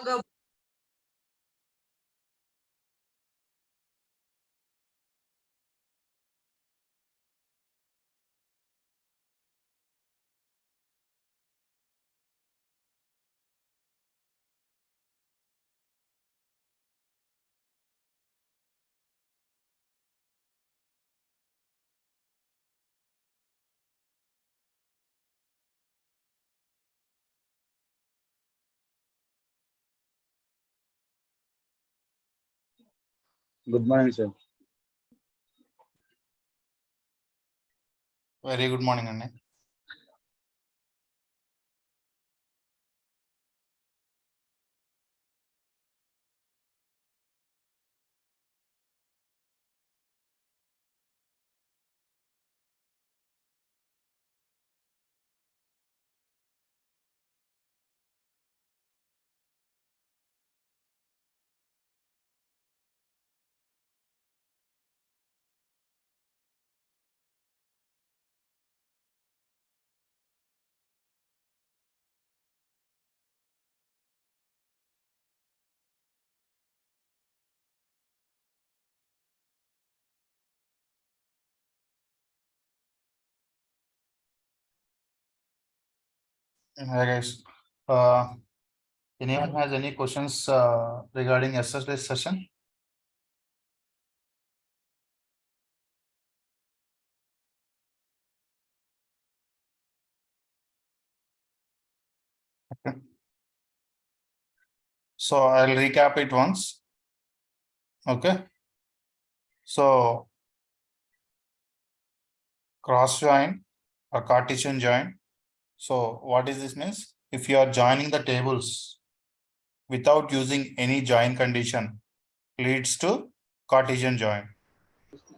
Good morning, sir. Very good morning, Anne. Hi guys. Anyone has any questions regarding yesterday's session? Okay. So I'll recap it once. Okay. So cross join or Cartesian join. So what is this means? If you are joining the tables without using any join condition, leads to Cartesian join.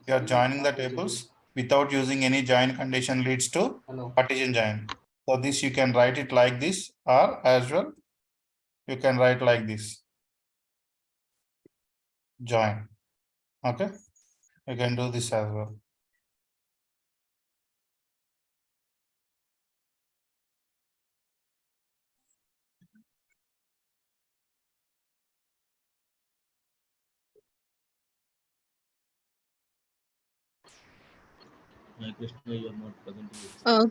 You are joining the tables without using any join condition, leads to Cartesian join. So this you can write it like this, or as well you can write like this, join. Okay, you can do this as well.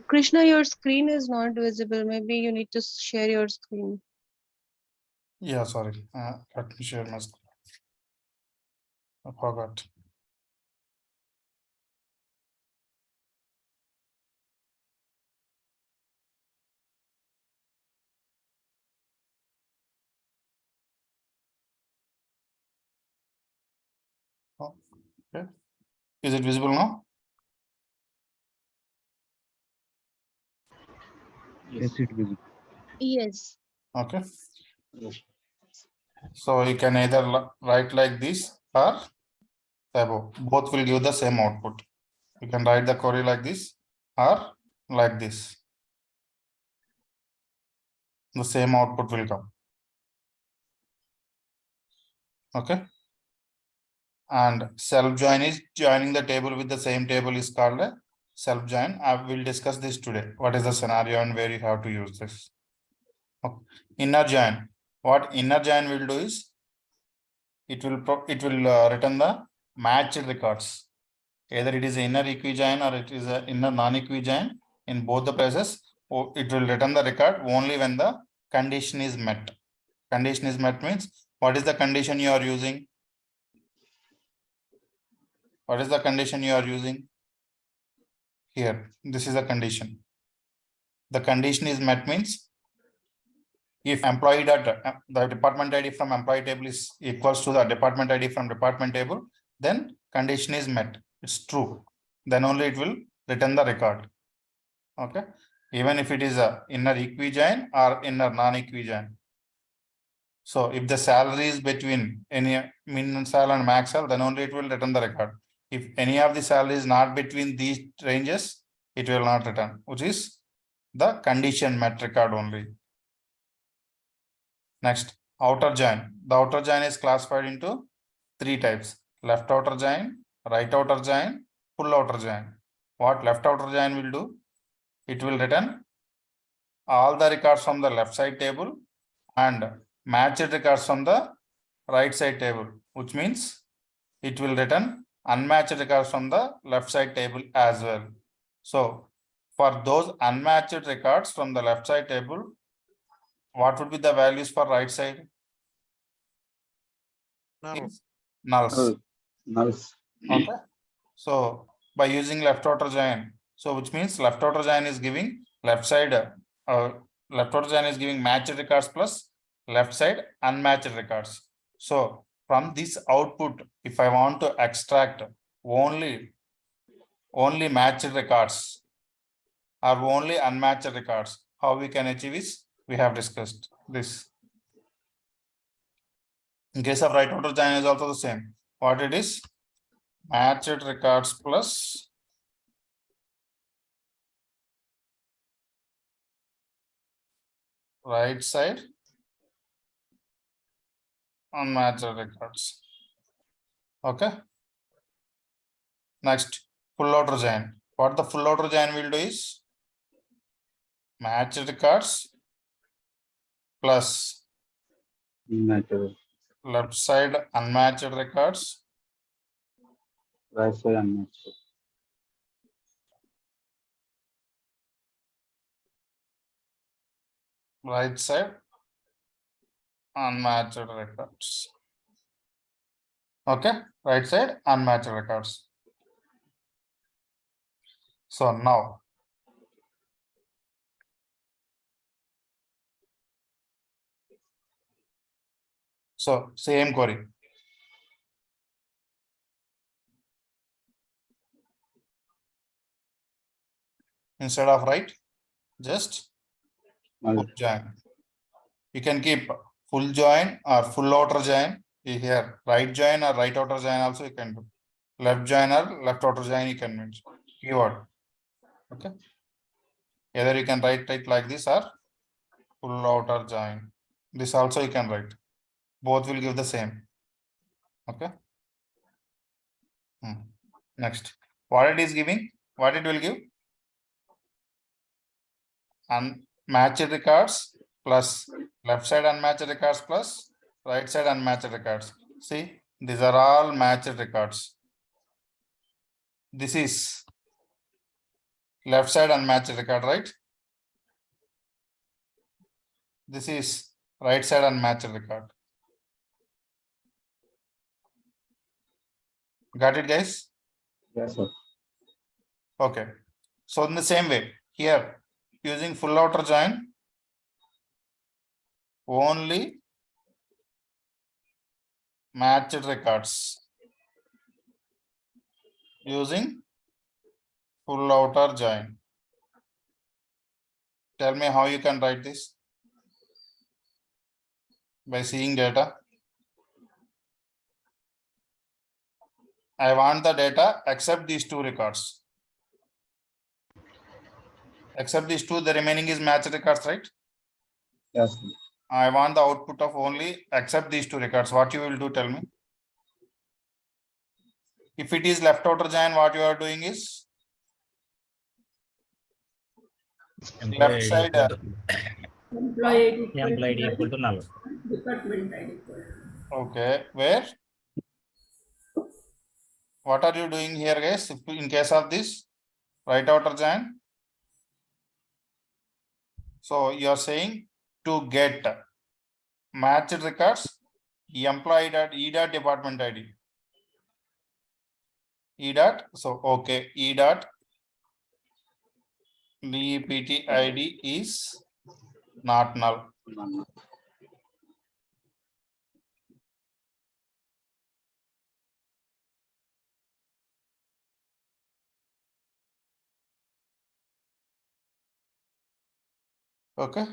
Krishna, your screen is not visible. Maybe you need to share your screen. Yeah, sorry. Let me share my screen. I forgot. Oh, okay. Is it visible now? Yes, it will. Yes. Okay. So you can either write like this or above. Both will give the same output. You can write the query like this or like this. The same output will come. Okay. And self join is joining the table with the same table is called a self join. I will discuss this today. What is the scenario and where you have to use this. Okay. Inner join. What inner join will do is it will return the matched records. Either it is inner equijoin or it is a inner non-equijoin. In both the places, it will return the record only when the condition is met. Condition is met means what is the condition you are using? What is the condition you are using? Here, this is a condition. The condition is met means if employee data, the department ID from employee table is equals to the department ID from department table, then condition is met. It's true. Then only it will return the record. Okay. Even if it is a inner equijoin or inner non-equijoin. So if the salary is between any min sal and max sal, then only it will return the record. If any of the salary is not between these ranges, it will not return, which is the condition met record only. Next, outer join. The outer join is classified into three types: left outer join, right outer join, full outer join. What left outer join will do? It will return all the records from the left side table and matched records from the right side table, which means it will return unmatched records from the left side table as well. So for those unmatched records from the left side table, what would be the values for right side? Null. Is nulls. Nulls. Okay. So by using left outer join, so which means left outer join is giving left side, left outer join is giving matched records plus left side unmatched records. So from this output, if I want to extract only matched records or only unmatched records, how we can achieve is we have discussed this. In case of right outer join is also the same. What it is? Matched records plus right side unmatched records. Okay. Next, full outer join. What the full outer join will do is matched records plus Natural. left side unmatched records Right side unnatural. right side unmatched records. Okay, right side unmatched records. So now same query. Instead of right, just Null. full join. You can keep full join or full outer join here, right join or right outer join also you can do. Left join or left outer join you can mention. Keyword. Okay. Either you can write it like this or full outer join. This also you can write. Both will give the same. Okay. Next, what it is giving? What it will give? Unmatched records plus left side unmatched records plus right side unmatched records. See, these are all matched records. This is left side unmatched record, right? This is right side unmatched record. Got it, guys? Yes, sir. Okay. So in the same way, here using full outer join, only matched records using full outer join. Tell me how you can write this by seeing data. I want the data except these two records. Except these two, the remaining is matched records, right? Yes, sir. I want the output of only except these two records. What you will do, tell me. If it is left outer join, what you are doing is left side. Employee Employee equal to null. department ID equal to. Okay, where? What are you doing here, guys? In case of this right outer join, so you are saying to get matched records, employee dot e dot department ID. E dot, so okay, E dot DEPT ID is not null. Null. Okay.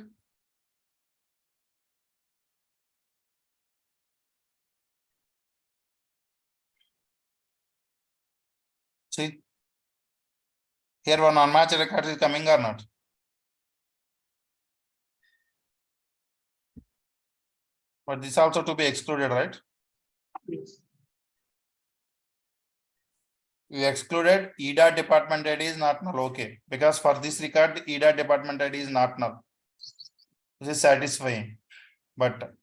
See, here one unmatched record is coming or not? But this also to be excluded, right? You excluded E dot department ID is not null. Okay, because for this record, E dot department ID is not null. This is satisfying. But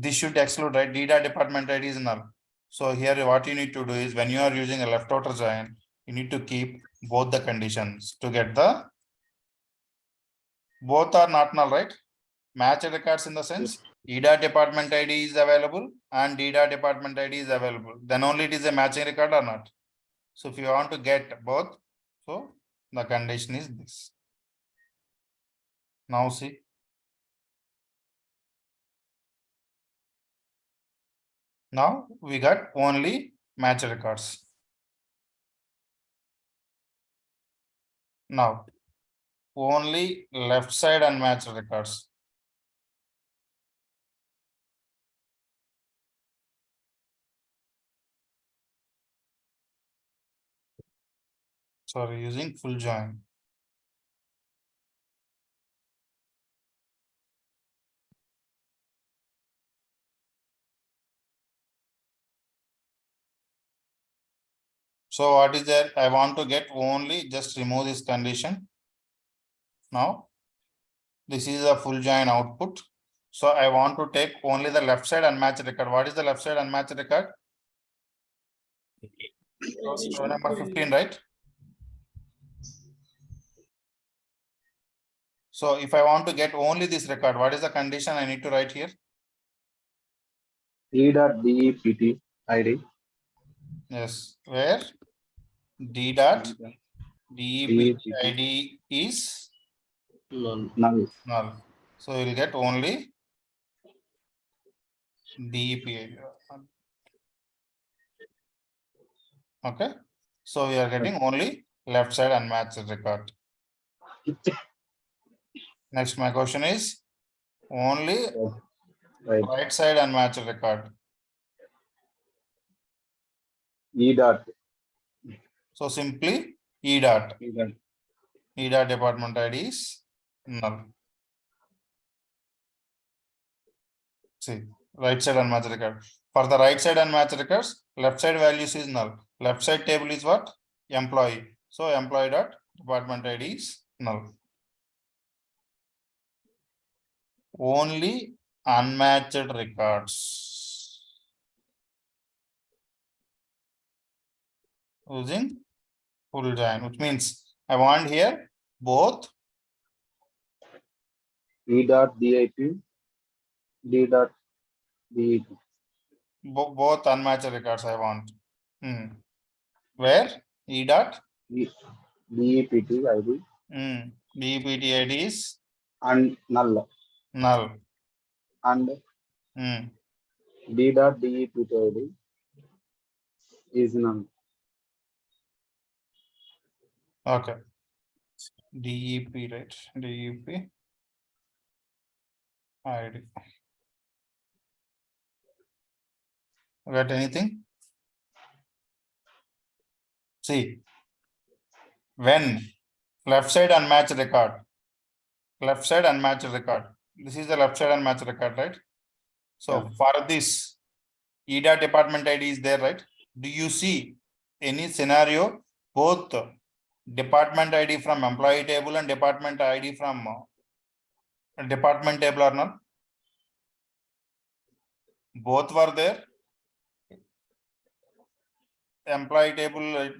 this should exclude, right? D dot department ID is null. So here what you need to do is when you are using a left outer join, you need to keep both the conditions to get the both are not null, right? Match records in the sense E dot department ID is available and D dot department ID is available. Then only it is a matching record or not. So if you want to get both, so the condition is this. Now see. Now we got only match records. Now only left side unmatched records. Sorry, using full join. So what is there? I want to get only, just remove this condition. Now this is a full join output. So I want to take only the left side unmatched record. What is the left side unmatched record? Row number 15, right? So if I want to get only this record, what is the condition I need to write here? E dot DEPT ID. Yes, where D dot DEP ID is Null. null. So you will get only DEP ID. Okay. So we are getting only left side unmatched record. Next, my question is only Right. right side unmatched record. E dot. So simply E dot. E dot. E dot department ID is null. See, right side unmatched record. For the right side unmatched records, left side values is null. Left side table is what? Employee. So employee dot department ID is null. Only unmatched records using full join, which means I want here both E dot DIP. D dot DEP. both unmatched records I want. Where E dot DEPT ID DPT ID is and null. null. And D dot DEPT ID is null. Okay. DEP, right? DEP ID. Got anything? See, when left side unmatched record, left side unmatched record. This is the left side unmatched record, right? So for this, E dot department ID is there, right? Do you see any scenario both department ID from employee table and department ID from department table or not? Both were there. Employee table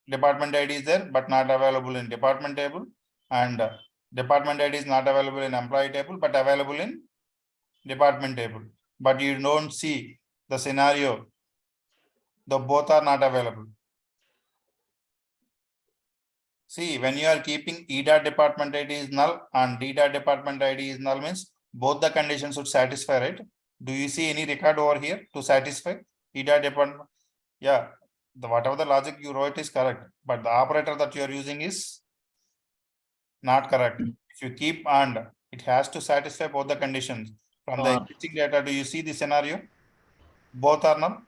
department ID is there, but not available in department table, and department ID is not available in employee table, but available in department table. But you don't see the scenario. The both are not available. See, when you are keeping E dot department ID is null and D dot department ID is null means both the conditions should satisfy, right? Do you see any record over here to satisfy E dot department? Yeah, whatever the logic you wrote is correct, but the operator that you are using is not correct. If you keep and it has to satisfy both the conditions. From the existing data, do you see the scenario? Both are null?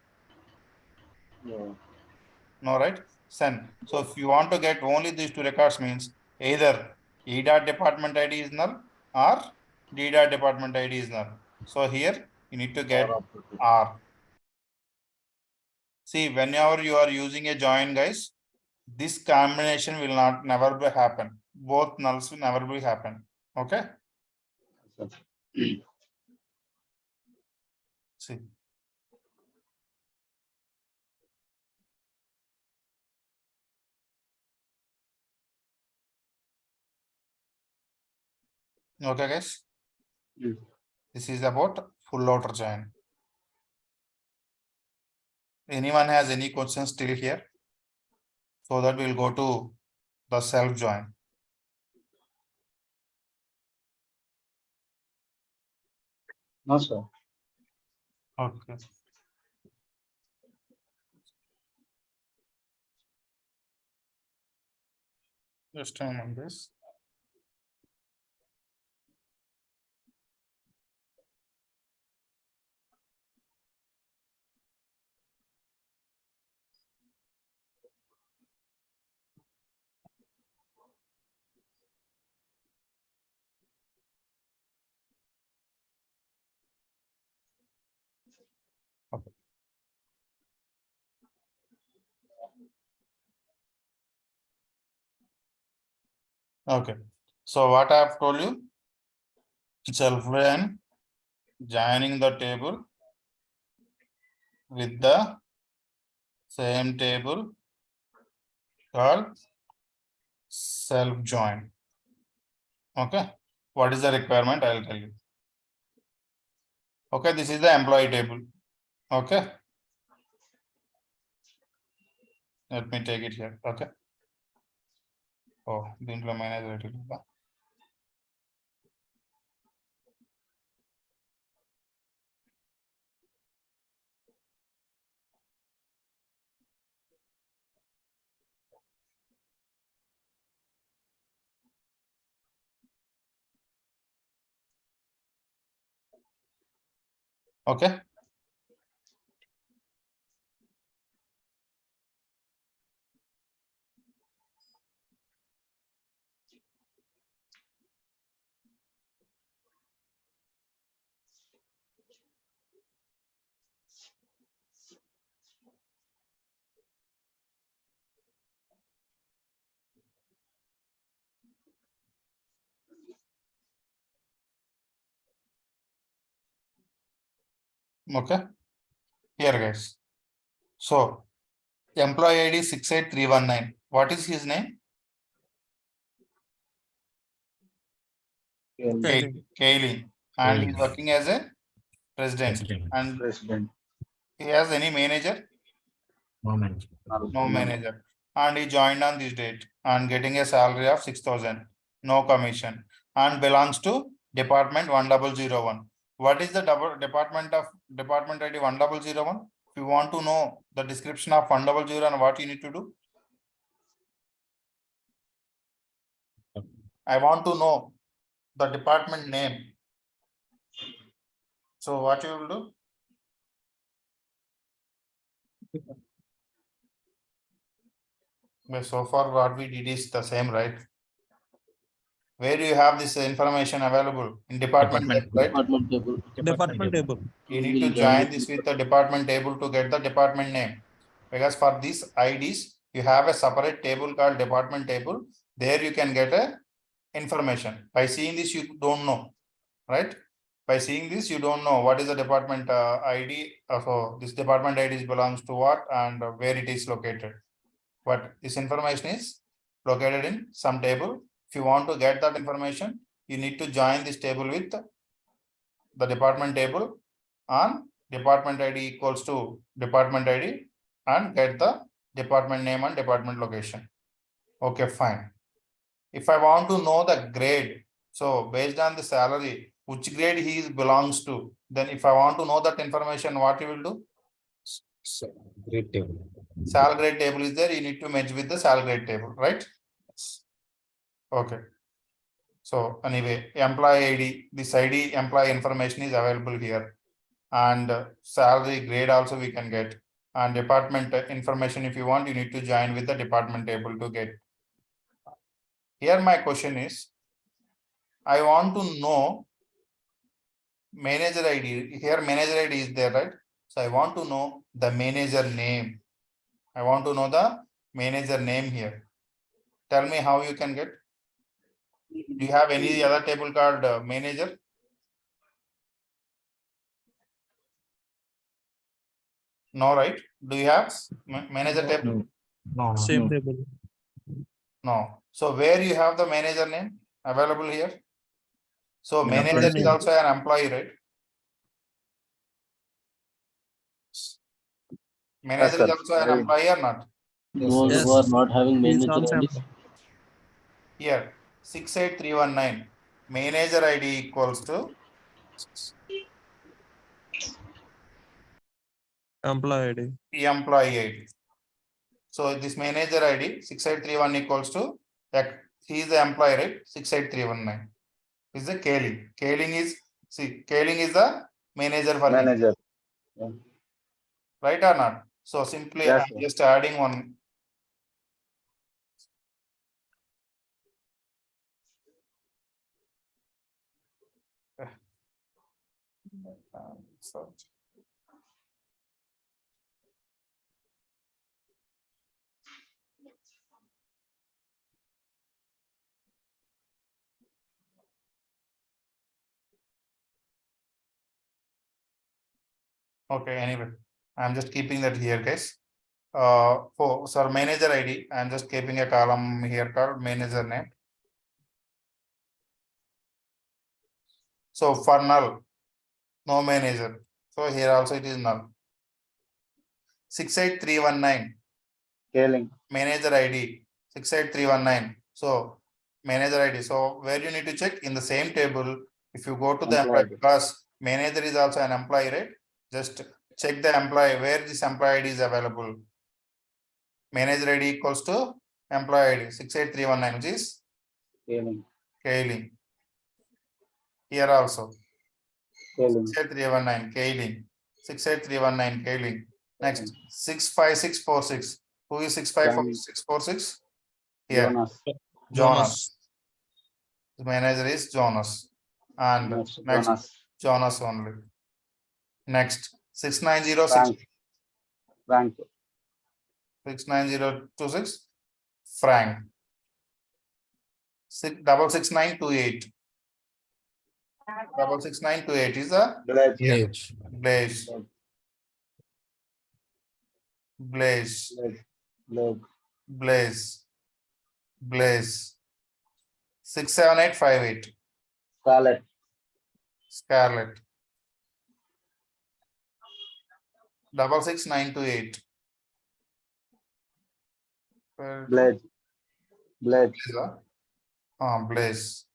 No, right? Sen. So if you want to get only these two records means either E dot department ID is null or D dot department ID is null. So here you need to get R. See, whenever you are using a join, guys, this combination will never be happen. Both nulls will never be happen. Okay. See. Okay, guys. Mm. This is about full outer join. Anyone has any questions still here? So that we'll go to the self join. No, sir. Okay. Just a moment, guys. Okay. Okay. So what I have told you, self join, joining the table with the same table called self join. Okay. What is the requirement? I'll tell you. Okay, this is the employee table. Okay. Let me take it here. Okay. Oh, the employee manager. Okay. Okay. Here, guys. So, employee ID 68319. What is his name? Kailin. And he's working as a president. And President. he has any manager? No manager. No manager. And he joined on this date and getting a salary of 6,000. No commission. And belongs to department 1001. What is the department ID 1001? If you want to know the description of 100 and what you need to do, I want to know the department name. So what you will do? Well, so far what we did is the same, right? Where do you have this information available? In department table, right? Department table. You need to join this with the department table to get the department name. Because for these IDs, you have a separate table called department table. There you can get a information. By seeing this, you don't know, right? By seeing this, you don't know what is the department ID. So this department ID belongs to what and where it is located. But this information is located in some table. If you want to get that information, you need to join this table with the department table and department ID equals to department ID and get the department name and department location. Okay, fine. If I want to know the grade, so based on the salary, which grade he belongs to, then if I want to know that information, what you will do? Great table. Sal grade table is there, you need to match with the sal grade table, right? Okay. So anyway, employee ID, this ID employee information is available here. And salary grade also we can get. And department information, if you want, you need to join with the department table to get. Here my question is, I want to know manager ID. Here manager ID is there, right? So I want to know the manager name. I want to know the manager name here. Tell me how you can get. Do you have any other table called manager? No, right? Do you have manager table? No. Same No. table. No. So where you have the manager name available here? So Yeah, manager is name. also an employee, right? Manager sir. is also an employee or not? Those Yes. who are not having He is manager also IDs, Here 68319 manager ID equals to employee ID. employee ID. So this manager ID 68311 equals to that he is the employee, right? 68319 is the Kaling. Kaling is the manager for him, Manager. right or not? So simply Yes, I'm sir. just adding one. So okay, anyway, I'm just keeping that here, guys. For manager ID, I'm just keeping a column here called manager name. So for null, no manager. So here also it is null. 68319 Scaling. manager ID 68319. So manager ID. So where you need to check in the same table, if you go to the employee, Employee. because manager is also an employee, right? Just check the employee where this employee ID is available. Manager ID equals to employee ID 68319, which is Scaling. Kaling. Here also Scaling. 68319 Kaling. 68319 Kaling. Next 65646. Who is 65646? Here, Jonas. Jonas. The manager is Jonas. And Next, next, Jonas. Jonas only. Next, 69026. Frank. Frank. 69026. Frank. 66928. 66928 is a Blaze. Age. Blaze. Blaze. Blaze. Blaze. Blaze. Blaze. 67858. Scarlet. Scarlet. 66928. Blaze. Blaze. Blaze.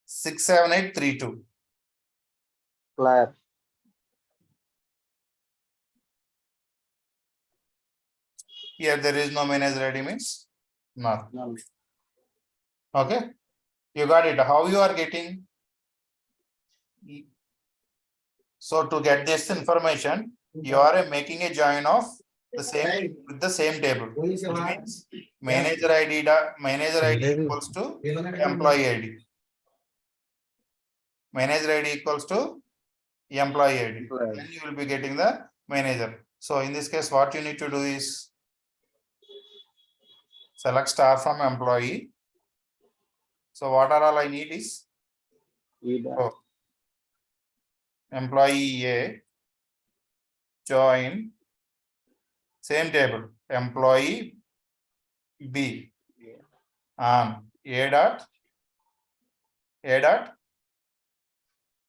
67832. Claire. Here there is no manager ID means no. None. Okay, you got it. How you are getting? So to get this information, you are making a join of the same with the same table, which means manager ID equals to employee ID. Manager ID equals to employee ID. Employee. Then you will be getting the manager. So in this case, what you need to do is select star from employee. So what are all I need is Ida. employee A, join same table, employee B, and A dot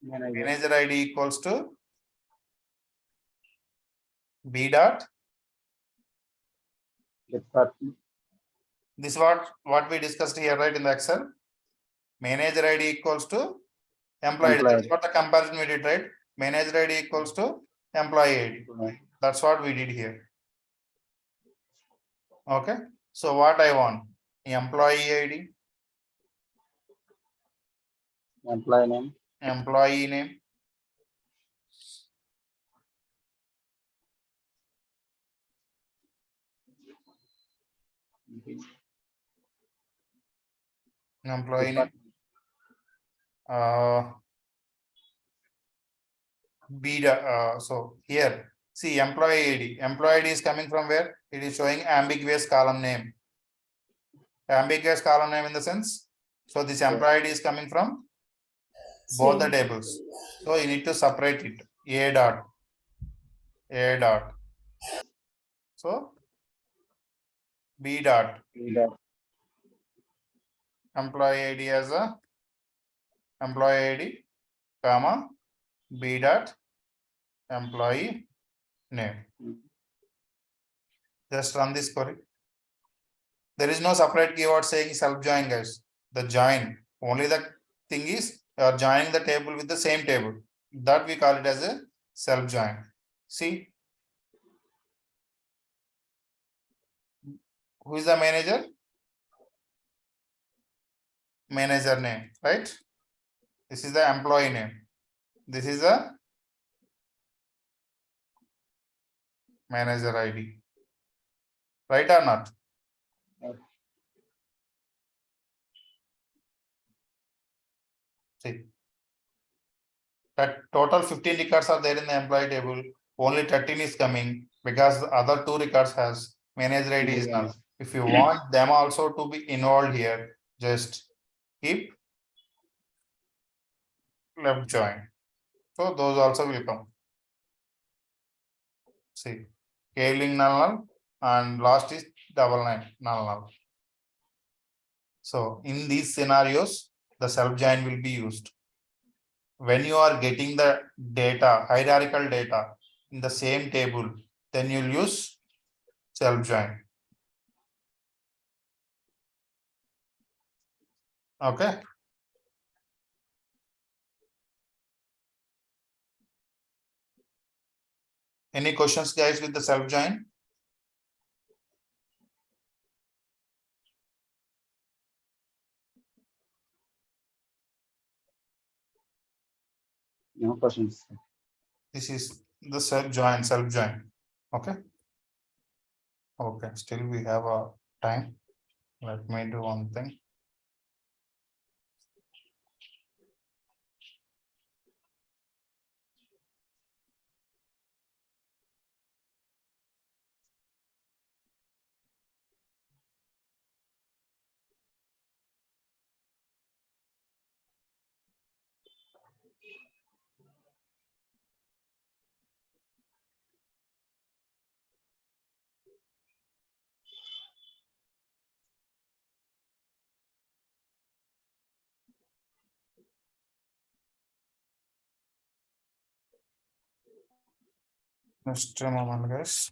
Manager. manager ID equals to B dot. Department. This is what we discussed here, right, in the Excel. Manager ID equals to employee ID. That's what the comparison we did, right? Manager ID equals to employee ID. That's what we did here. Okay. So what I want? Employee ID, Employee name. employee name, employee name, so here, see employee ID. Employee ID is coming from where? It is showing ambiguous column name. Ambiguous column name in the sense. So this employee ID is coming from both the tables. So you need to separate it. A dot. So B dot. B dot. Employee ID as a employee ID, comma, B dot employee name. Just run this query. There is no separate keyword saying self join, guys. The join, only the thing is you are joining the table with the same table. That we call it as a self join. See, who is the manager? Manager name, right? This is the employee name. This is the manager ID. Right or not? Yes. See, that total 15 records are there in the employee table. Only 13 is coming because the other 2 records has manager ID is null. If you want them also to be involved here, just keep left join. So those also will come. See, scaling null and last is 99 null. So in these scenarios, the self join will be used. When you are getting the data, hierarchical data in the same table, then you'll use self join. Okay. Any questions, guys, with the self join? No questions. This is the self join. Okay. Okay. Still we have a time. Let me do one thing. Just a moment, guys.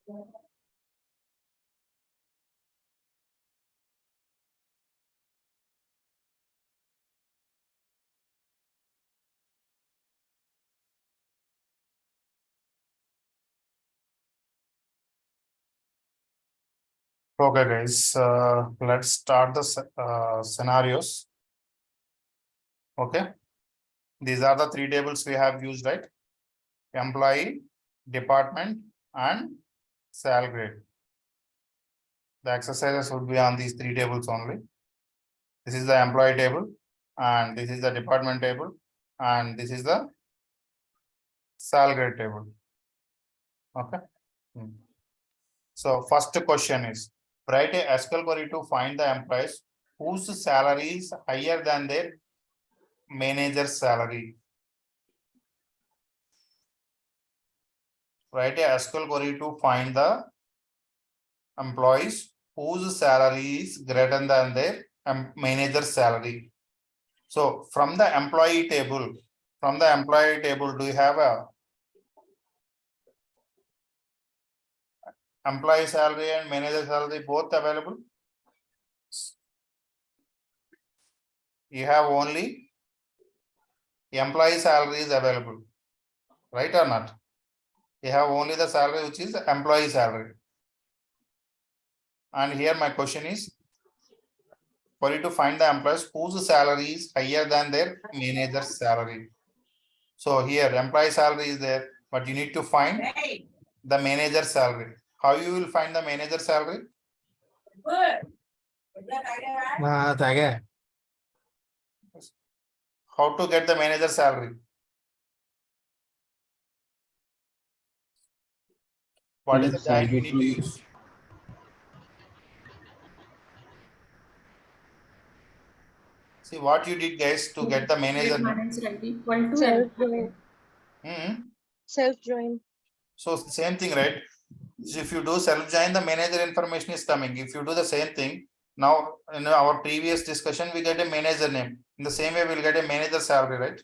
Okay, guys, let's start the scenarios. Okay, these are the three tables we have used, right? Employee, department, and salary. The exercises would be on these three tables only. This is the employee table, and this is the department table, and this is the salary table. Okay. So first question is, write a SQL query to find the employees whose salary is higher than their manager's salary. Write a SQL query to find the employees whose salary is greater than their manager's salary. So from the employee table, do you have a employee salary and manager salary both available? You have only employee salary is available, right or not? You have only the salary which is employee salary. And here my question is, for you to find the employees whose salary is higher than their manager's salary. So here employee salary is there, but you need to find the manager's salary. How you will find the manager's salary? How to get the manager's salary? What is the guide you need to use? See what you did, guys, to get the manager. Manager ID equal to Self join. Self join. So same thing, right? So if you do self join, the manager information is coming. If you do the same thing, now in our previous discussion, we get a manager name. In the same way, we'll get a manager salary, right?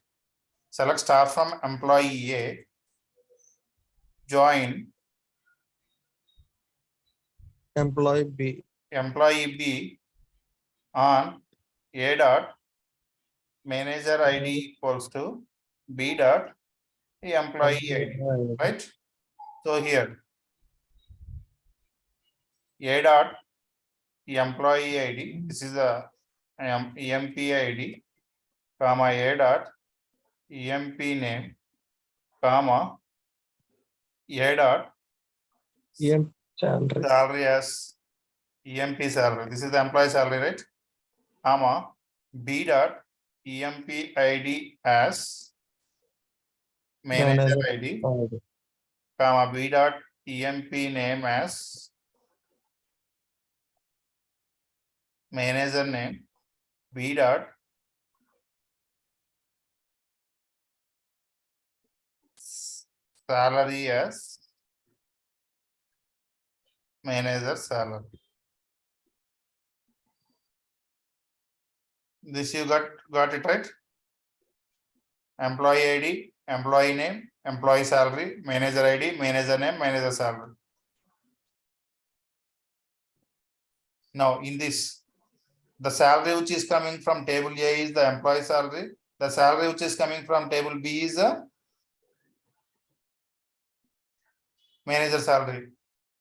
Select star from employee A, join Employee B. employee B on A dot manager ID equals to B dot employee ID, right? So here A dot employee ID, this is a EMP ID, comma A dot EMP name, comma A dot salary as EMP salary. This is the employee salary, right? Comma B dot EMP ID as manager ID, comma B dot EMP name as manager name, B dot salary as manager salary. This you got it, right? Employee ID, employee name, employee salary, manager ID, manager name, manager salary. Now in this, the salary which is coming from table A is the employee salary. The salary which is coming from table B is the manager salary,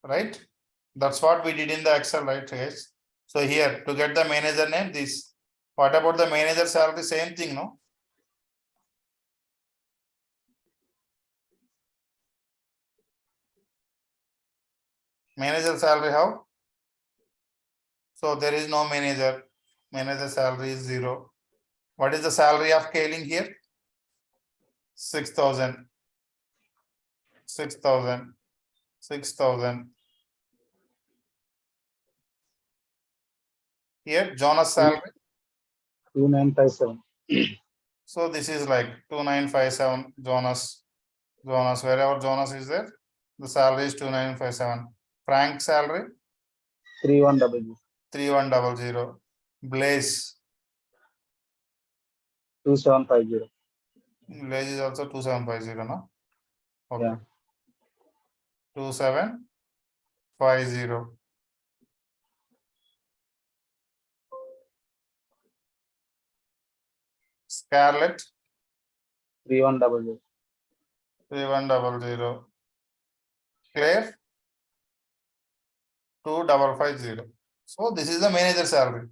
right? That's what we did in the Excel, right, guys? So here to get the manager name, this. What about the manager salary? Same thing, no? Manager salary, how? So there is no manager. Manager salary is 0. What is the salary of Kaling here? 6,000. 6,000. 6,000. Here, Jonas salary. 2957. So this is like 2957 Jonas. Wherever Jonas is there, the salary is 2957. Frank salary 3100. 3100. Blaze 2750. Blaze is also 2750, no? Okay. Yeah. 2750. 50. Scarlett 3100. 3100. Claire 2550. So this is the manager salary.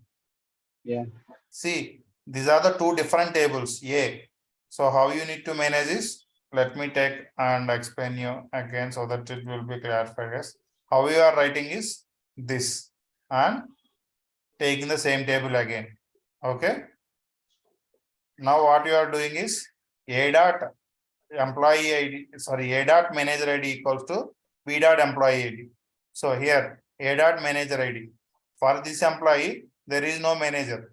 Yeah. See, these are the two different tables. A. So how you need to manage this? Let me take and explain you again so that it will be clarified. Yes. How you are writing is this and taking the same table again. Okay. Now what you are doing is A dot employee ID, sorry, A dot manager ID equals to B dot employee ID. So here A dot manager ID. For this employee, there is no manager.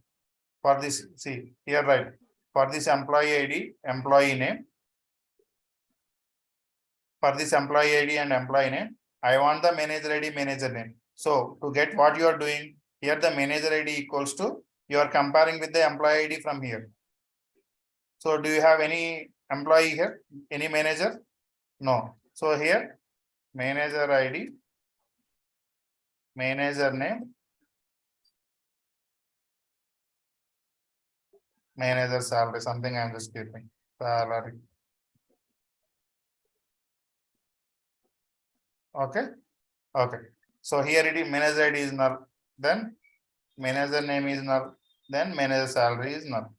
For this, see here, right? For this employee ID, employee name. For this employee ID and employee name, I want the manager ID, manager name. So to get what you are doing, here the manager ID equals to, you are comparing with the employee ID from here. So do you have any employee here? Any manager? No. So here, manager ID, manager name, manager salary, something I am just keeping. Salary. Okay. Okay. So here it is manager ID is null. Then manager name is null. Then manager salary is null.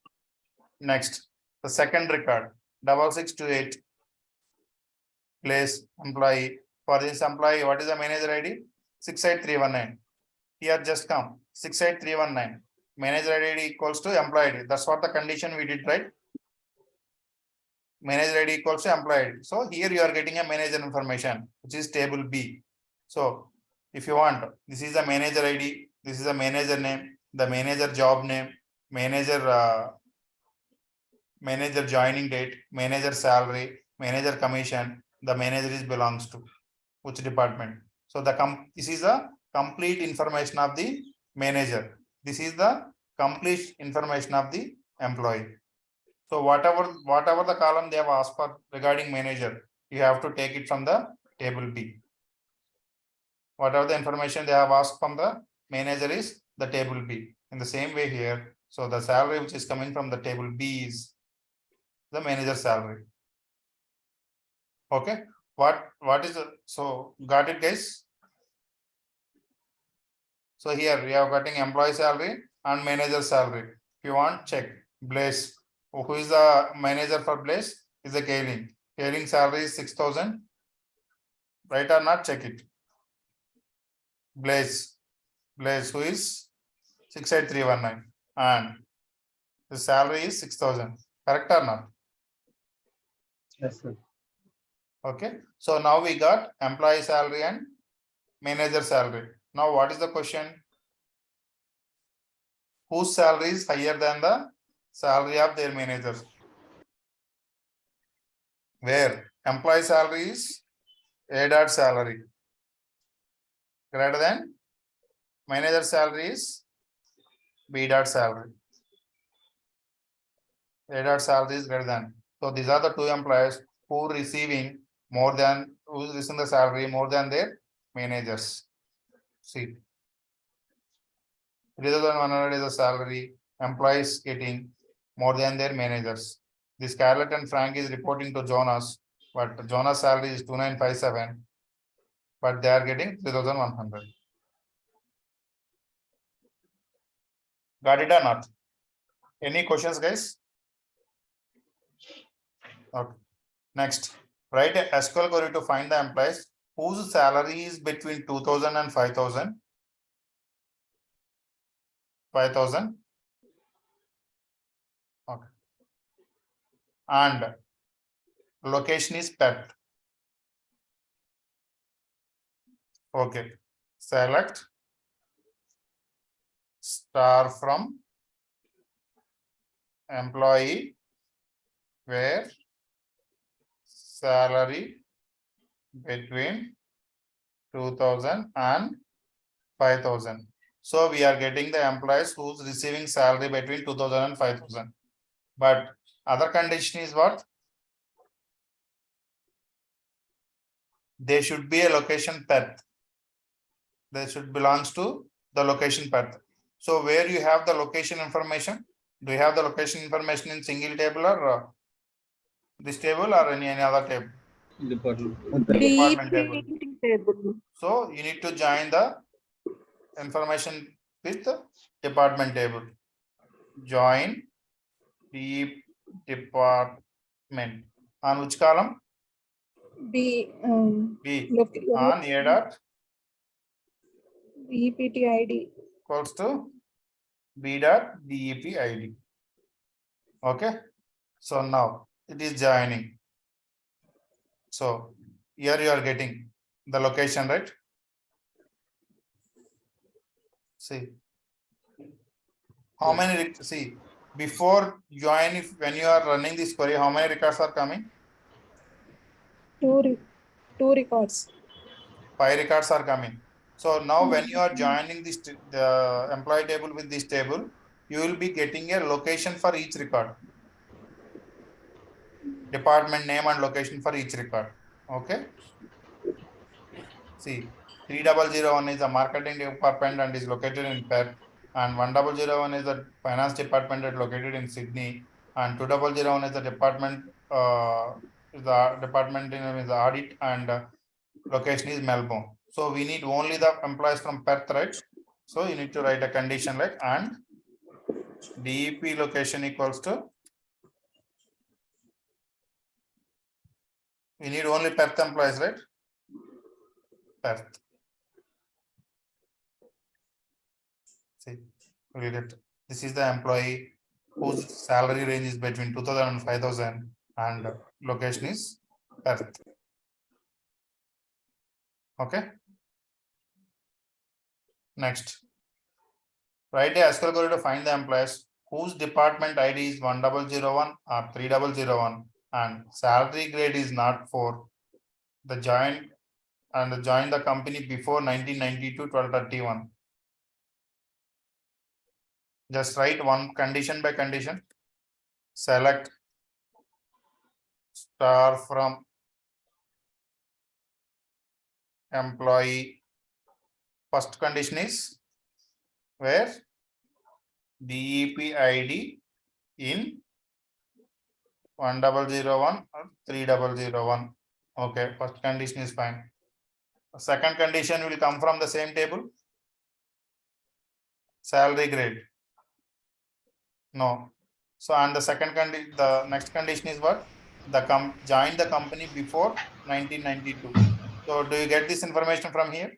Next, the second record 6628. Place employee. For this employee, what is the manager ID? 68319. Here just come 68319. Manager ID equals to employee ID. That's what the condition we did, right? Manager ID equals to employee ID. So here you are getting a manager information, which is table B. So if you want, this is the manager ID, this is the manager name, the manager job name, manager manager joining date, manager salary, manager commission, the manager is belongs to which department. So the this is the complete information of the manager. This is the complete information of the employee. So whatever the column they have asked for regarding manager, you have to take it from the table B. Whatever the information they have asked from the manager is the table B. In the same way here, so the salary which is coming from the table B is the manager salary. Okay, what is the, so got it, guys? So here we are getting employee salary and manager salary. If you want, check Blaze. Who is the manager for Blaze? Is the Kaling. Kaling salary is 6,000. Right or not? Check it. Blaze who is 68319 and the salary is 6,000. Correct or not? Yes, sir. Okay. So now we got employee salary and manager salary. Now what is the question? Whose salary is higher than the salary of their managers? Where employee salary is A dot salary greater than manager salary is B dot salary. A dot salary is greater than. So these are the two employees who receiving more than, who is receiving the salary more than their managers. See, 3,100 is the salary, employees getting more than their managers. This Scarlett and Frank is reporting to Jonas, but Jonas' salary is 2,957, but they are getting 3,100. Got it or not? Any questions, guys? Okay. Next, write a SQL query to find the employees whose salary is between 2,000 and 5,000. 5,000. Okay. And location is pet. Okay. Select star from employee where salary between 2,000 and 5,000. So we are getting the employees who's receiving salary between 2,000 and 5,000. But other condition is what? They should be a location Perth. they should belongs to the location Perth. So where you have the location information, do you have the location information in single table or this table or any other table? Department. Department table. table. So you need to join the information with the department table. Join the department. On which column? B. B. On A dot EPT ID. equals to B dot DEP ID. Okay. So now it is joining. So here you are getting the location, right? See. How many, see, before join, if when you are running this query, how many records are coming? Two records. 5 records are coming. So now when you are joining this the employee table with this table, you will be getting a location for each record. Department name and location for each record. Okay. See, 3001 is a marketing department and is located in Perth, and 1001 is the finance department that located in Sydney, and 2001 is the department name is audit, and location is Melbourne. So we need only the employees from Perth, right? So you need to write a condition like and DEP location equals to, we need only Perth employees, right? Perth. See, we get this is the employee whose salary range is between 2000 and 5000 and location is Perth. Okay. Next, write a SQL query to find the employees whose department ID is 1001 or 3001 and salary grade is not 4. The join the company before 1992 1231. Just write one condition by condition. Select star from employee. First condition is where DEP ID in 1001 or 3001. Okay, first condition is fine. Second condition will come from the same table. Salary grade. No. So and the second condition, the next condition is what? Join the company before 1992. So do you get this information from here?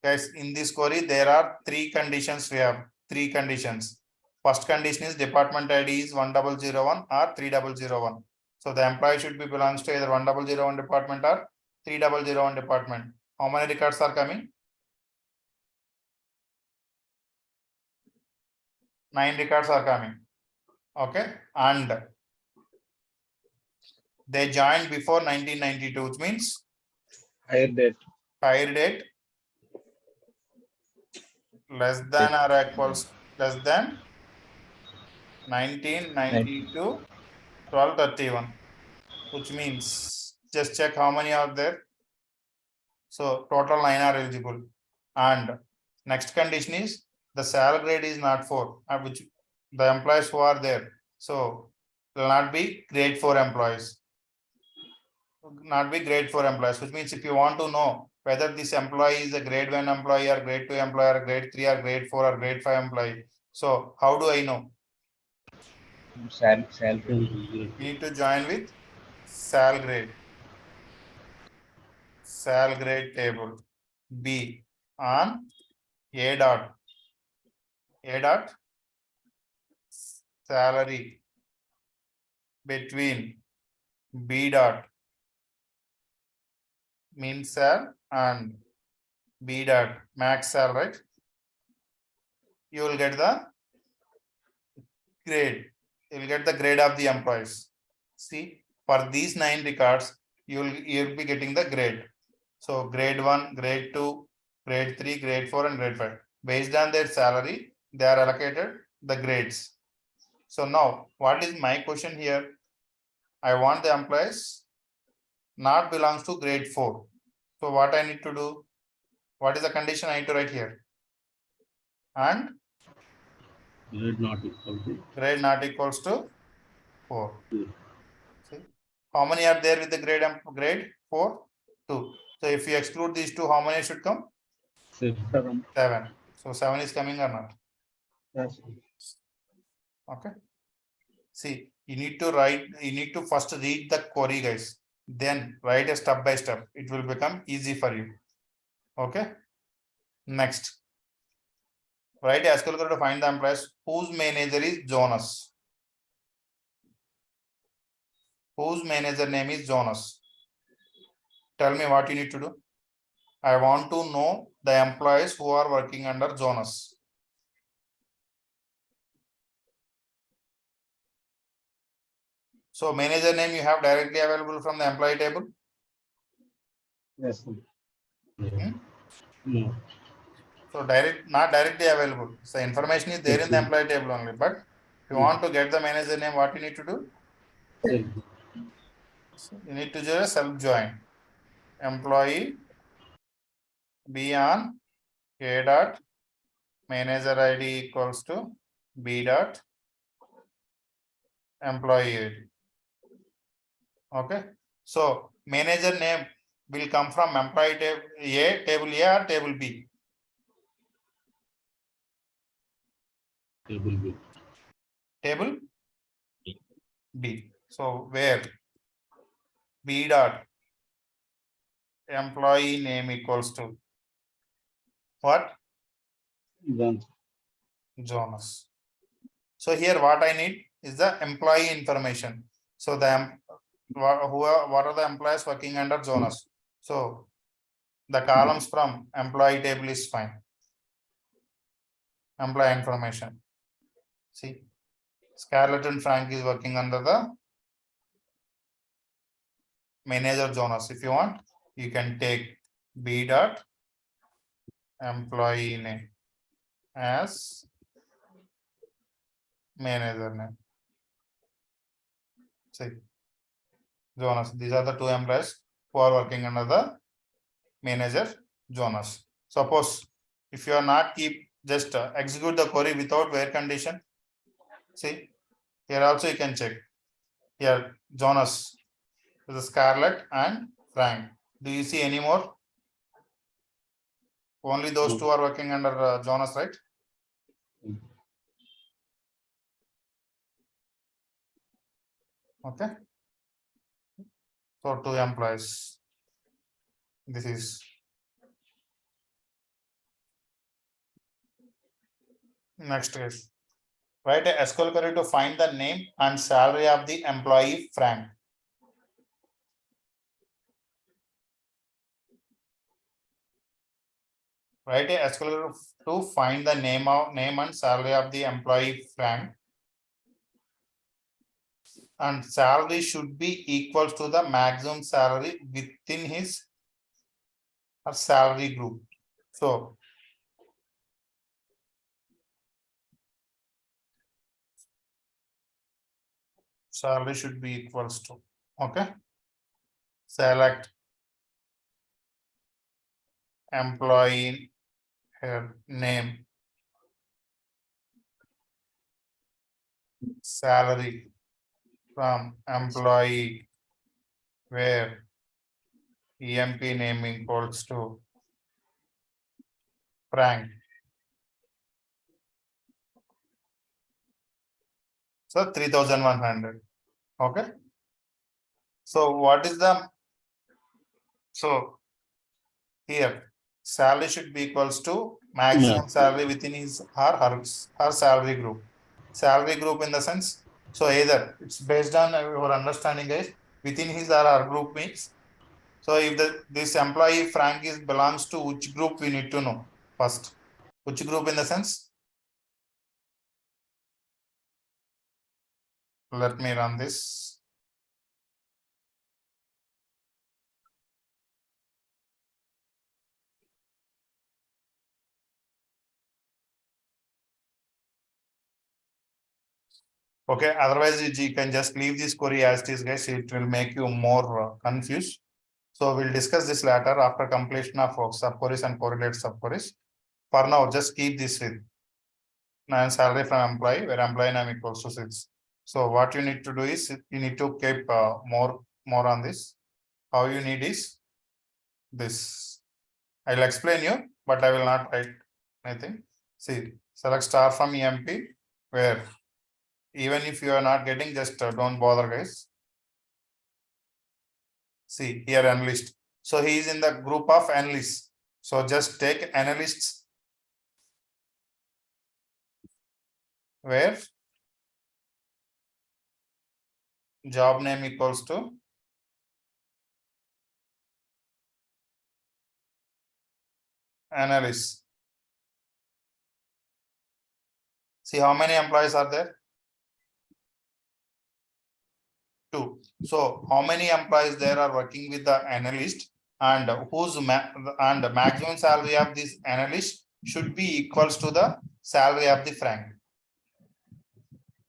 Guys, in this query, there are 3 conditions. We have 3 conditions. First condition is department ID is 1001 or 3001. So the employee should be belongs to either 1001 department or 3001 department. How many records are coming? 9 records are coming. Okay, and they joined before 1992, which means Higher date. hire date less than or equals less than 1992 1231, which means just check how many are there. So total 9 are eligible. And next condition is the salary grade is not 4, which the employees who are there. So will not be grade 4 employees. Not be grade 4 employees, which means if you want to know whether this employee is a grade 1 employee or grade 2 employee or grade 3 or grade 4 or grade 5 employee. So how do I know? Salary. You need to join with sal grade. Sal grade table. B on A dot. A dot salary between B dot mean sal and B dot max sal, right? You will get the grade. You will get the grade of the employees. See, for these 9 records, you'll be getting the grade. So grade 1, grade 2, grade 3, grade 4, and grade 5. Based on their salary, they are allocated the grades. So now, what is my question here? I want the employees not belongs to grade 4. So what I need to do? What is the condition I need to write here? And Grade not equal to. grade not equals to 4. Yeah. See? How many are there with the grade 4? 2. So if you exclude these two, how many should come? 7. 7. So 7 is coming or not? Yes. Okay. See, you need to first read the query, guys. Then write a step by step. It will become easy for you. Okay. Next. Write a SQL query to find the employees whose manager is Jonas. Whose manager name is Jonas. Tell me what you need to do. I want to know the employees who are working under Jonas. So manager name you have directly available from the employee table. Yes. Hmm? No. So not directly available. So information is there in the employee table only. But if you want to get the manager name, what you need to do? So you need to do a self join. Employee B on A dot manager ID equals to B dot employee ID. Okay. So manager name will come from employee table A or table B. Table B. Table B. So where B dot employee name equals to what? Jonas. So here what I need is the employee information. So the what are the employees working under Jonas? So the columns from employee table is fine. Employee information. See, Scarlett and Frank is working under the manager Jonas. If you want, you can take B dot employee name as manager name. See, Jonas. These are the two employees who are working under the manager Jonas. Suppose if you are not just execute the query without where condition. See, here also you can check. Here Jonas, the Scarlett and Frank. Do you see any more? Only those two are working under Jonas, right? Okay. So 2 employees. This is next is write a SQL query to find the name and salary of the employee Frank. Write a SQL query to find the name and salary of the employee Frank. And salary should be equal to the maximum salary within his or salary group. So salary should be equals to, okay. Select employee name, salary from employee where EMP name equals to Frank. So 3,100. Okay. So what is the, so here salary should be equals to maximum salary within his or her salary group. Salary group in the sense, so either it's based on your understanding, guys, within his or her group means. So if this employee Frank belongs to which group, we need to know first. Which group in the sense? Let me run this. Okay, otherwise you can just leave this query as it is, guys. It will make you more confused. So we'll discuss this later after completion of subqueries and correlated subqueries. For now, just keep this with salary from employee where employee name equals to 6. So what you need to do is you need to keep more on this. How you need is this. I'll explain you, but I will not write anything. See, select star from EMP where even if you are not getting, just don't bother, guys. See here analyst. So he is in the group of analysts. So just take analysts where job name equals to analyst. See how many employees are there? 2. So how many employees there are working with the analyst, and whose and the maximum salary of this analyst should be equals to the salary of the Frank.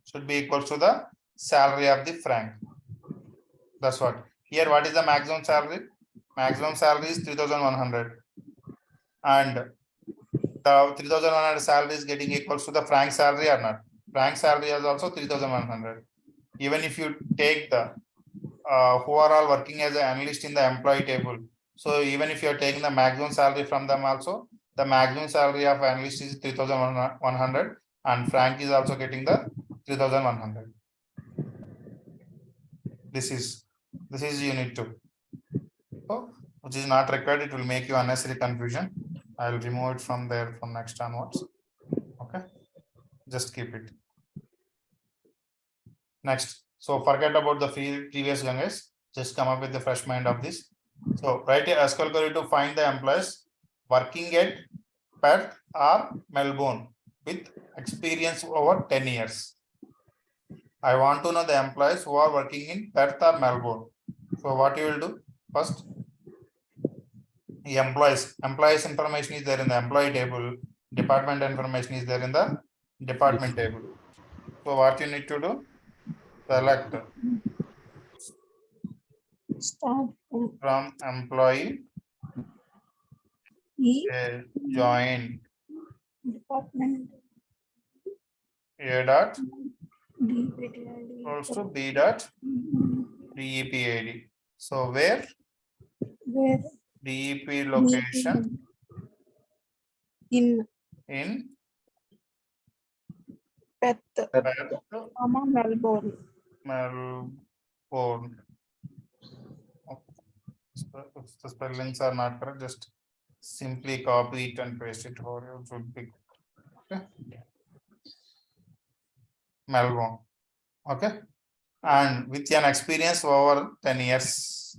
Should be equals to the salary of the Frank. That's what. Here, what is the maximum salary? Maximum salary is 3,100. And the 3,100 salary is getting equals to the Frank salary or not? Frank salary is also 3,100. Even if you take the who are all working as an analyst in the employee table. So even if you are taking the maximum salary from them also, the maximum salary of analyst is 3,100 and Frank is also getting the 3,100. This is unit 2. So, which is not required, it will make you unnecessary confusion. I will remove it from there from next onwards. Okay, just keep it. Next, so forget about the previous guys. Just come up with the fresh mind of this. So write a SQL query to find the employees working at Perth or Melbourne with experience over 10 years. I want to know the employees who are working in Perth or Melbourne. So what you will do first? The employees information is there in the employee table. Department information is there in the department table. So what you need to do? Select Staff from employee E join department A dot D equals to B dot DEPID. So where where DEP location in in Perth, Perth, Melbourne. Melbourne. If the spellings are not correct, just simply copy it and paste it for you. It would be okay. Melbourne. Okay. And with an experience over 10 years.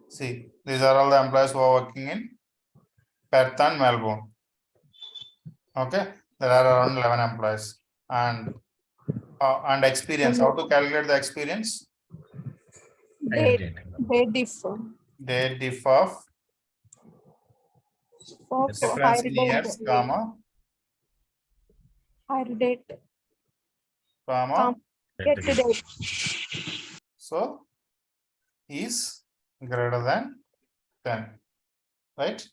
See, these are all the employees who are working in Perth and Melbourne. Okay. There are around 11 employees. And experience. How to calculate the experience? They differ. They differ For difference in years, comma, higher date. comma. Get to date. So is greater than 10, right?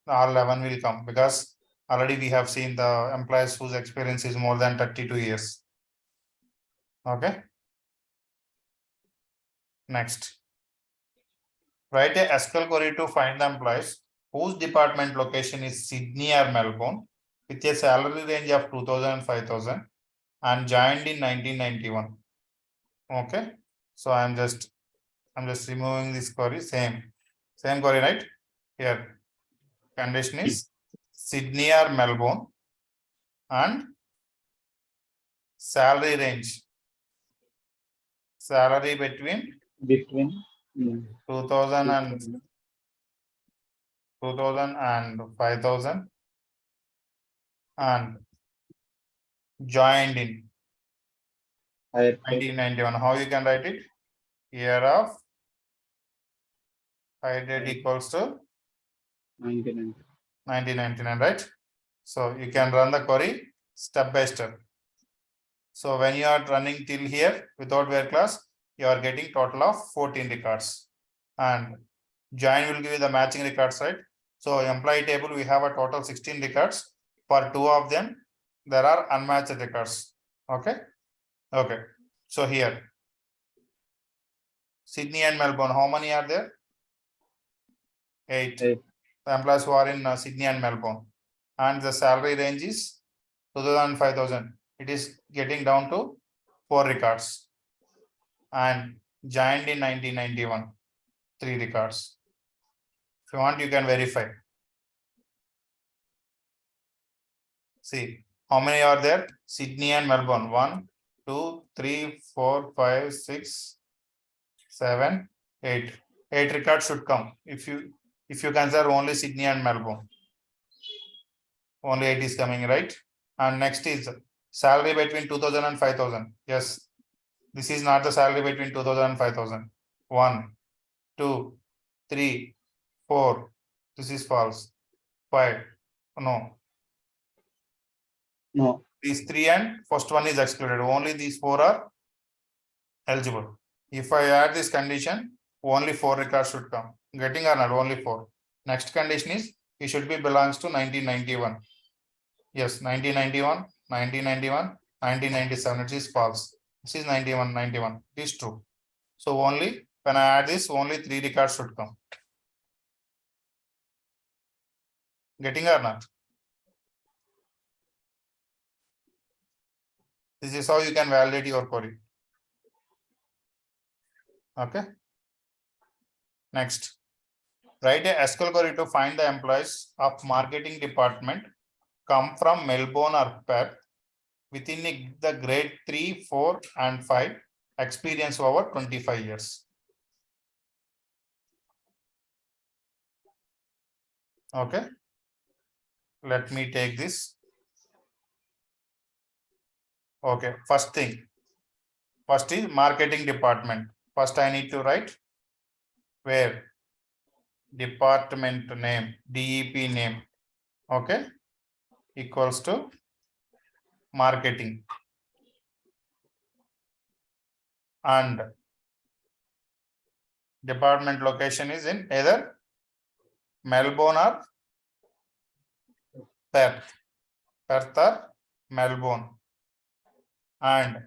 The R11 will come because already we have seen the employees whose experience is more than 32 years. Okay. Next. Write a SQL query to find the employees whose department location is Sydney or Melbourne with a salary range of 2,000 and 5,000 and joined in 1991. Okay. So I'm just removing this query. Same query, right? Here. Condition is Sydney or Melbourne and salary range. Salary between 2,000 and 5,000 and joined in 1991. How you can write it? Year of hire date equals to 1999, right? So you can run the query step by step. So when you are running till here without where class, you are getting total of 14 records. And join will give you the matching records, right? So employee table, we have a total 16 records. For 2 of them, there are unmatched records. Okay. Okay. So here, Sydney and Melbourne, how many are there? 8. Eight. The employees who are in Sydney and Melbourne. And the salary range is 2,000 and 5,000. It is getting down to 4 records. And joined in 1991, 3 records. If you want, you can verify. See, how many are there? Sydney and Melbourne. 1, 2, 3, 4, 5, 6, 7, 8. 8 records should come. If you consider only Sydney and Melbourne. Only 8 is coming, right? And next is salary between 2,000 and 5,000. Yes. This is not the salary between 2,000 and 5,000. 1, 2, 3, 4. This is false. 5. No. No. These 3 and first one is excluded. Only these 4 are eligible. If I add this condition, only 4 records should come. Getting or not? Only 4. Next condition is it should be belongs to 1991. Yes, 1991, 1991, 1997. It is false. This is 91, 91. It is true. So only when I add this, only 3 records should come. Getting or not? This is how you can validate your query. Okay. Next, write a SQL query to find the employees of marketing department come from Melbourne or Perth within the grade 3, 4, and 5 experience over 25 years. Okay. Let me take this. Okay. First thing. First is marketing department. First I need to write where department name, DEP name. Okay. Equals to marketing. And department location is in either Melbourne or Perth. Perth or Melbourne. And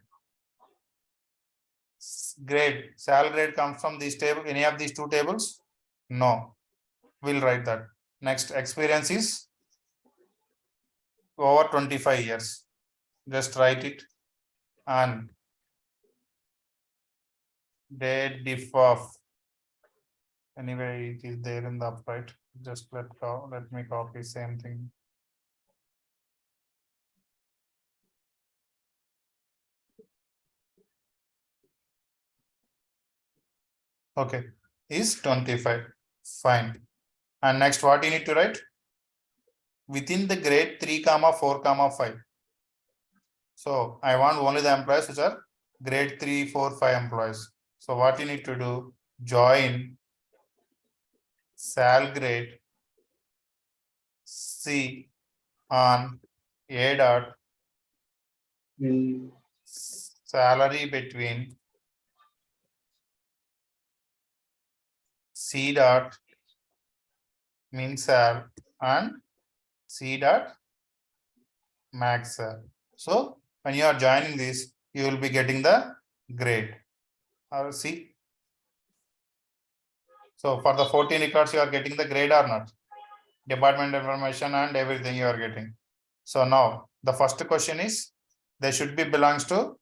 grade, salary grade comes from this table, any of these 2 tables? No. We'll write that. Next, experience is over 25 years. Just write it. And date diff of, anyway, it is there in the upright. Just let me copy same thing. Okay, is 25. Fine. And next, what you need to write? Within the grade 3, 4, 5. So I want only the employees which are grade 3, 4, 5 employees. So what you need to do? Join sal grade C on A dot In salary between C dot min sal and C dot max sal. So when you are joining this, you will be getting the grade. See. So for the 14 records, you are getting the grade or not? Department information and everything you are getting. So now the first question is they should be belongs to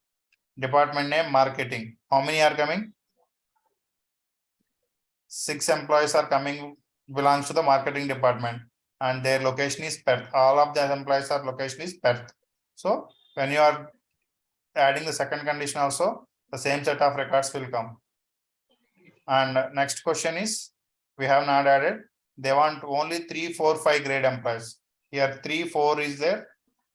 department name marketing. How many are coming? 6 employees are coming, belongs to the marketing department, and their location is Perth. All of the employees are location is Perth. So when you are adding the second condition also, the same set of records will come. And next question is, we have not added, they want only 3, 4, 5 grade employees. Here 3, 4 is there,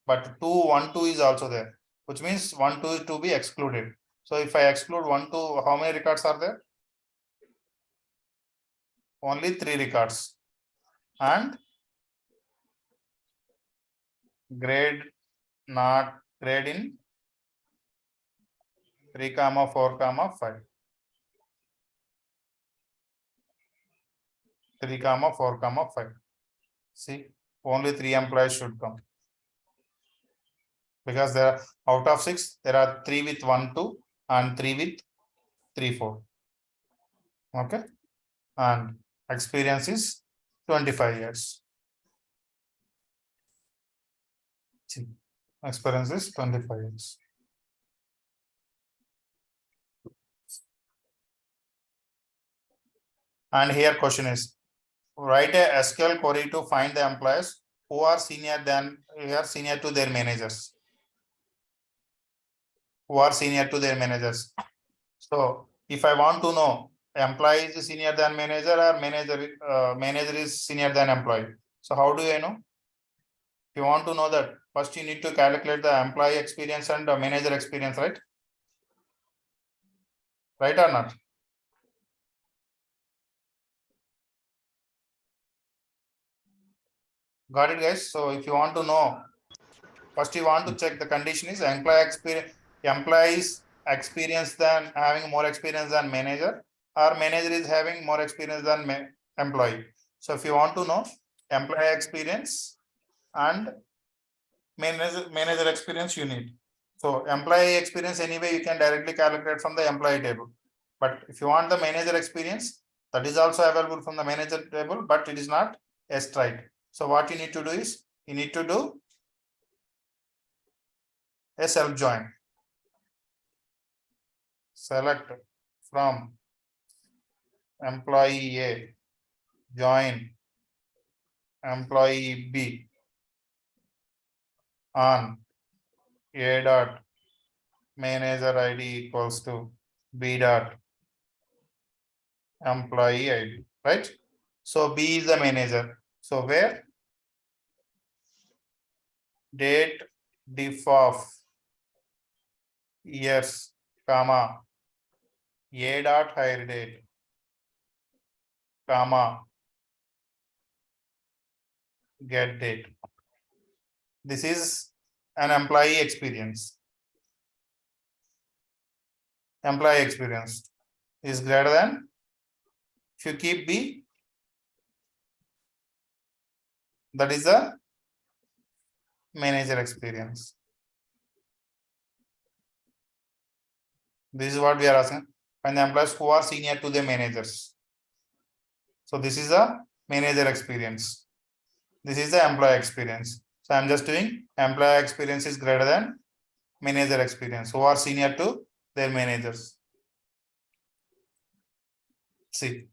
but 2, 1, 2 is also there, which means 1, 2 is to be excluded. So if I exclude 1, 2, how many records are there? Only 3 records. And grade not grade in 3, 4, 5. 3, 4, 5. See, only 3 employees should come. Because there are out of 6, there are 3 with 1, 2 and 3 with 3, 4. Okay. And experience is 25 years. See, experience is 25 years. And here question is, write a SQL query to find the employees who are senior to their managers. Who are senior to their managers. So if I want to know employee is senior than manager or manager is senior than employee. So how do I know? If you want to know that, first you need to calculate the employee experience and the manager experience, right? Right or not? Got it, guys? So if you want to know, first you want to check the condition is employees experience than having more experience than manager, or manager is having more experience than employee. So if you want to know employee experience and manager experience, you need. So employee experience anyway you can directly calculate from the employee table. But if you want the manager experience, that is also available from the manager table, but it is not a straight. So what you need to do is you need to do a self join. Select from employee A, join employee B on A dot manager ID equals to B dot employee ID, right? So B is the manager. So where date diff of years, comma, A dot hire date, comma, get date. This is an employee experience. Employee experience is greater than, if you keep B, that is the manager experience. This is what we are asking. Find the employees who are senior to the managers. So this is a manager experience. This is the employee experience. So I'm just doing employee experience is greater than manager experience, who are senior to their managers. See,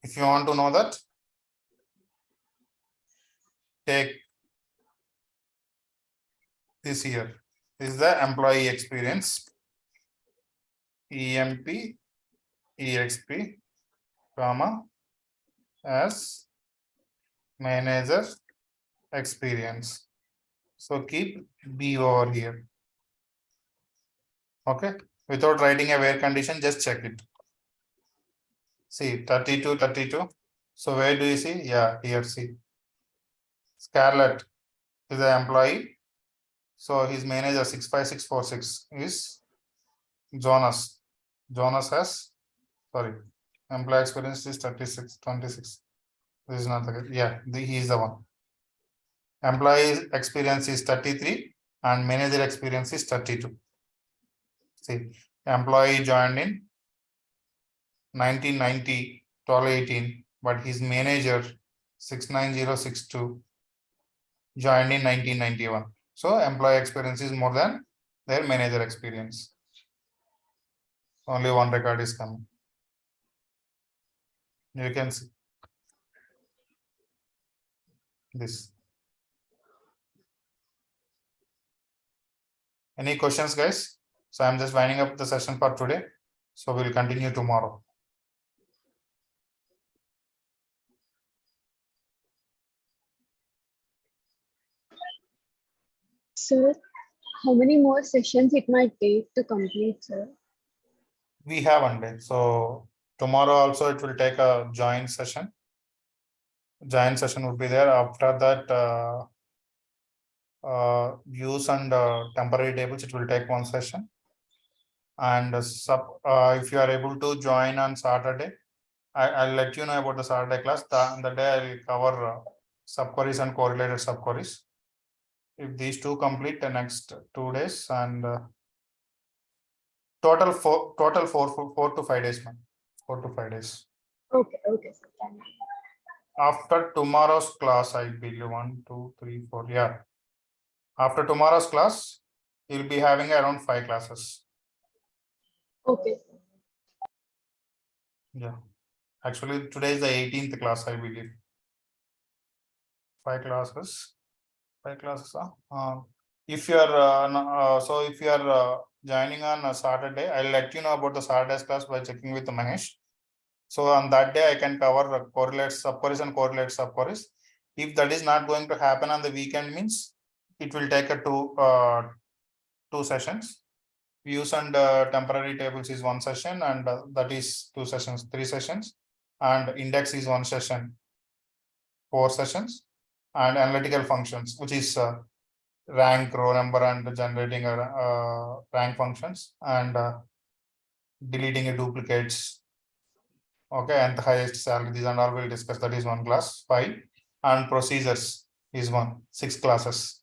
if you want to know that, take this here. This is the employee experience. EMP, EXP, comma, as manager experience. So keep B over here. Okay. Without writing a where condition, just check it. See, 32, 32. So where do you see? Yeah, here, see. Scarlett is the employee. So his manager 65646 is Jonas. Jonas has, sorry, employee experience is 36, 26. This is not the case. Yeah, he is the one. Employee experience is 33 and manager experience is 32. See, employee joined in 1990, 12/18, but his manager 69062 joined in 1991. So employee experience is more than their manager experience. Only one record is coming. You can see this. Any questions, guys? So I'm just winding up the session for today. So we'll continue tomorrow. Sir, how many more sessions it might take to complete, sir? We have one day. So tomorrow also it will take a join session. Join session would be there. After that, views and temporary tables, it will take one session. And if you are able to join on Saturday, I'll let you know about the Saturday class. The day I'll cover subqueries and correlated subqueries. If these two complete the next 2 days, and total 4 to 5 days, man. 4 to 5 days. Okay, okay, sir. Thank you. After tomorrow's class, I believe 1, 2, 3, 4. Yeah. After tomorrow's class, you'll be having around 5 classes. Okay, sir. Yeah. Actually, today is the 18th class, I believe. 5 classes. 5 classes. If you are if you are joining on a Saturday, I'll let you know about the Saturday's class by checking with Mahesh. So on that day, I can cover correlates, subqueries, and correlates subqueries. If that is not going to happen on the weekend, means it will take a two sessions. Views and temporary tables is 1 session, and that is 2 sessions, 3 sessions, and index is 1 session, 4 sessions, and analytical functions, which is rank, row number, and generating rank functions, and deleting a duplicates. Okay, and the highest salary, these and all we'll discuss. That is 1 class, 5, and procedures is 6 classes.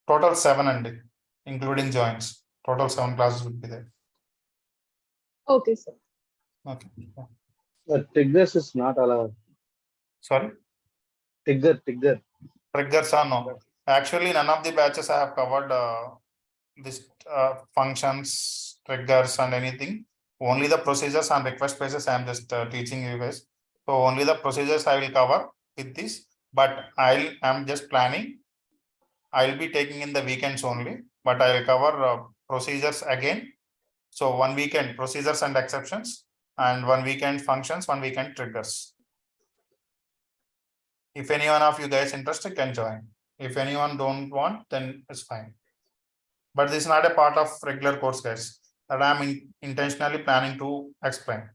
Total 7, and including joins. Total 7 classes will be there. Okay, sir. Okay. But triggers is not allowed. Sorry. Trigger. Triggers are no. Actually, none of the batches I have covered this functions, triggers, and anything. Only the procedures and request basis I am just teaching you guys. So only the procedures I will cover with this, but I'm just planning. I'll be taking in the weekends only, but I will cover procedures again. So 1 weekend procedures and exceptions, and 1 weekend functions, 1 weekend triggers. If any one of you guys interested, can join. If anyone don't want, then it's fine. But this is not a part of regular course, guys, that I'm intentionally planning to explain.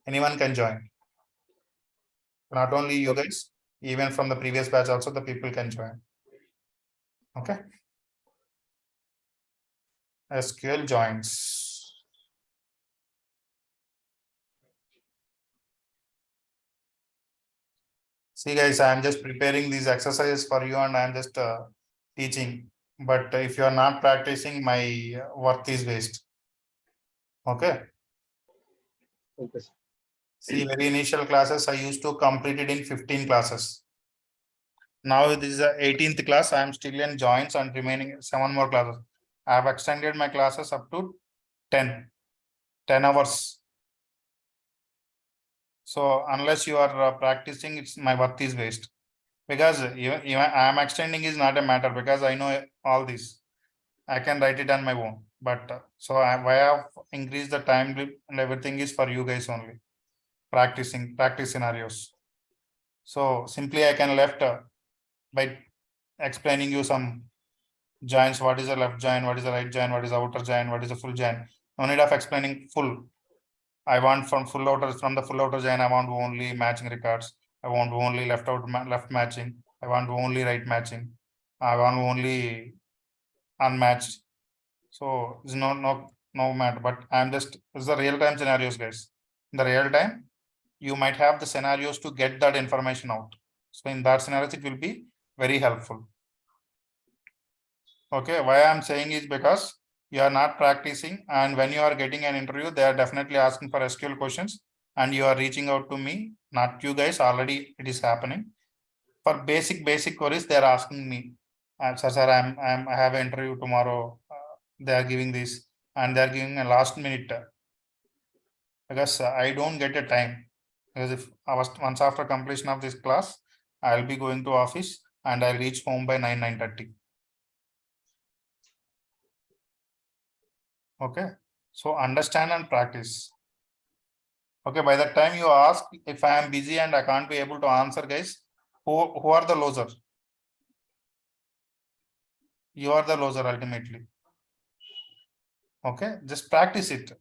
Anyone can join. Not only you guys, even from the previous batch also the people can join. Okay. SQL joins. See guys, I am just preparing these exercises for you, and I am just teaching. But if you are not practicing, my work is waste. Okay. Okay. See, very initial classes I used to complete it in 15 classes. Now this is the 18th class. I am still in joins and remaining 7 more classes. I have extended my classes up to 10 hours. So unless you are practicing, it's my work is waste. Because even I am extending is not a matter, because I know all this. I can write it on my own. But why I have increased the time and everything is for you guys only. Practice scenarios. So simply I can left by explaining you some joins, what is the left join, what is the right join, what is the outer join, what is the full join. No need of explaining full. I want from the full outer join, I want only matching records. I want only left matching. I want only right matching. I want only unmatched. So it's no matter, but it's the real-time scenarios, guys. In the real time, you might have the scenarios to get that information out. So in that scenario, it will be very helpful. Okay, why I'm saying is because you are not practicing, and when you are getting an interview, they are definitely asking for SQL questions, and you are reaching out to me, not you guys. Already it is happening. For basic queries, they are asking me, sir, I have an interview tomorrow. They are giving this, and they are giving a last minute because I don't get a time. Because if once after completion of this class, I'll be going to office and I'll reach home by 9:30. Okay, so understand and practice. Okay, by the time you ask if I am busy and I can't be able to answer, guys, who are the loser? You are the loser ultimately. Okay, just practice it.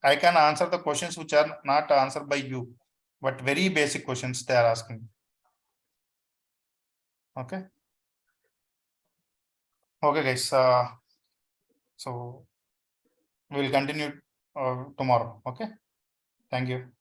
I can answer the questions which are not answered by you, but very basic questions they are asking. Okay. Okay, guys. So we'll continue tomorrow. Okay. Thank you.